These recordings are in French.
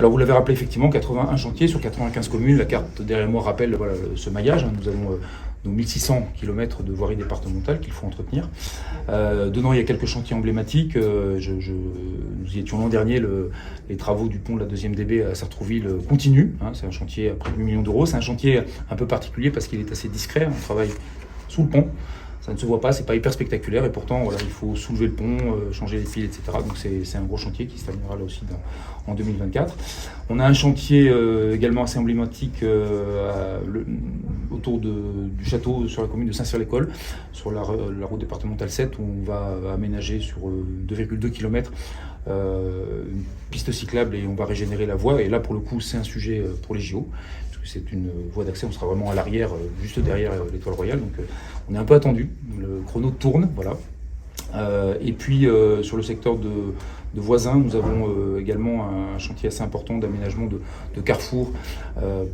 Alors vous l'avez rappelé effectivement, 81 chantiers sur 95 communes. La carte derrière moi rappelle voilà, ce maillage. Nous avons nos 1600 km de voirie départementale qu'il faut entretenir. Dedans, il y a quelques chantiers emblématiques. Nous y étions l'an dernier. Les travaux du pont de la 2e DB à Sartrouville continuent. C'est un chantier à près de 8 millions d'euros. C'est un chantier un peu particulier parce qu'il est assez discret. On travaille sous le pont. Ça ne se voit pas, c'est pas hyper spectaculaire et pourtant voilà, il faut soulever le pont, changer les piles, etc. Donc c'est un gros chantier qui se terminera là aussi en 2024. On a un chantier également assez emblématique autour du château sur la commune de Saint-Cyr-l'École, sur la route départementale 7 où on va aménager sur 2,2 km une piste cyclable et on va régénérer la voie. Et là pour le coup c'est un sujet pour les JO. C'est une voie d'accès, on sera vraiment à l'arrière, juste derrière l'Étoile Royale, donc on est un peu attendu, le chrono tourne, voilà. Et puis sur le secteur de Voisins, nous avons également un chantier assez important d'aménagement de carrefour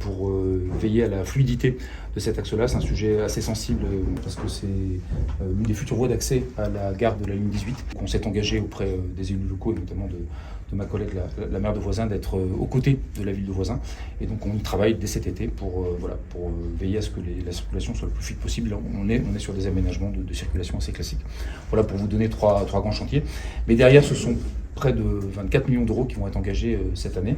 pour veiller à la fluidité de cet axe-là. C'est un sujet assez sensible parce que c'est l'une des futures voies d'accès à la gare de la ligne 18. On s'est engagé auprès des élus locaux et notamment de ma collègue la maire de Voisins d'être aux côtés de la ville de Voisins. Et donc on y travaille dès cet été pour veiller à ce que la circulation soit le plus fluide possible. Là, on est sur des aménagements de circulation assez classiques. Voilà pour vous donner trois grands chantiers. Mais derrière, ce sont près de 24 millions d'euros qui vont être engagés cette année,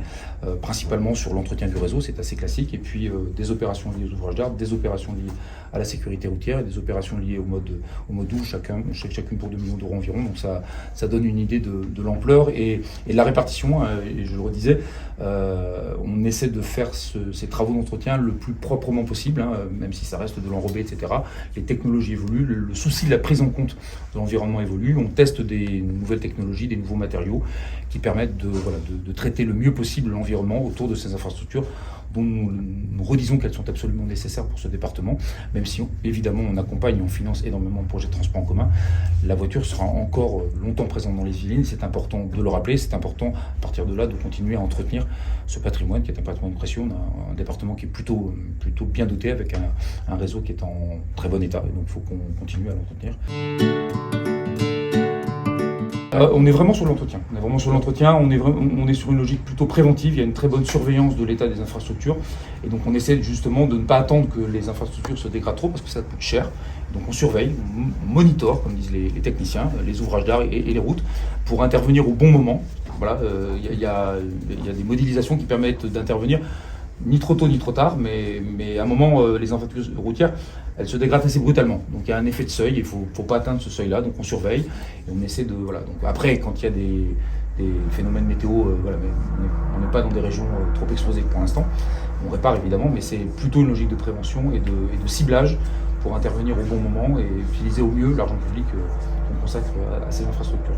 principalement sur l'entretien du réseau, c'est assez classique, et puis des opérations liées aux ouvrages d'art, des opérations liées à la sécurité routière et des opérations liées au mode doux, chacune pour 2 millions d'euros environ. Donc ça donne une idée de l'ampleur et de la répartition. Et je le redisais, on essaie de faire ces travaux d'entretien le plus proprement possible, même si ça reste de l'enrobé, etc. Les technologies évoluent, le souci de la prise en compte de l'environnement évolue, on teste des nouvelles technologies, des nouveaux matériaux qui permettent de traiter le mieux possible l'environnement autour de ces infrastructures dont nous redisons qu'elles sont absolument nécessaires pour ce département, même si évidemment on accompagne et on finance énormément de projets de transport en commun. La voiture sera encore longtemps présente dans les Yvelines, c'est important de le rappeler, c'est important à partir de là de continuer à entretenir ce patrimoine qui est un patrimoine précieux. On a un département qui est plutôt bien doté avec un réseau qui est en très bon état, et donc il faut qu'on continue à l'entretenir. On est vraiment sur l'entretien. On est sur une logique plutôt préventive. Il y a une très bonne surveillance de l'état des infrastructures. Et donc on essaie justement de ne pas attendre que les infrastructures se dégradent trop parce que ça coûte cher. Donc on surveille, on monitore, comme disent les techniciens, les ouvrages d'art et les routes pour intervenir au bon moment. Voilà, il y a des modélisations qui permettent d'intervenir ni trop tôt ni trop tard, mais à un moment, les infrastructures routières, elles se dégradent assez brutalement. Donc il y a un effet de seuil, il ne faut pas atteindre ce seuil-là, donc on surveille et on essaie de... Voilà. Donc, après, quand il y a des phénomènes météo, mais on n'est pas dans des régions trop exposées pour l'instant. On répare évidemment, mais c'est plutôt une logique de prévention et de ciblage pour intervenir au bon moment et utiliser au mieux l'argent public qu'on consacre à ces infrastructures.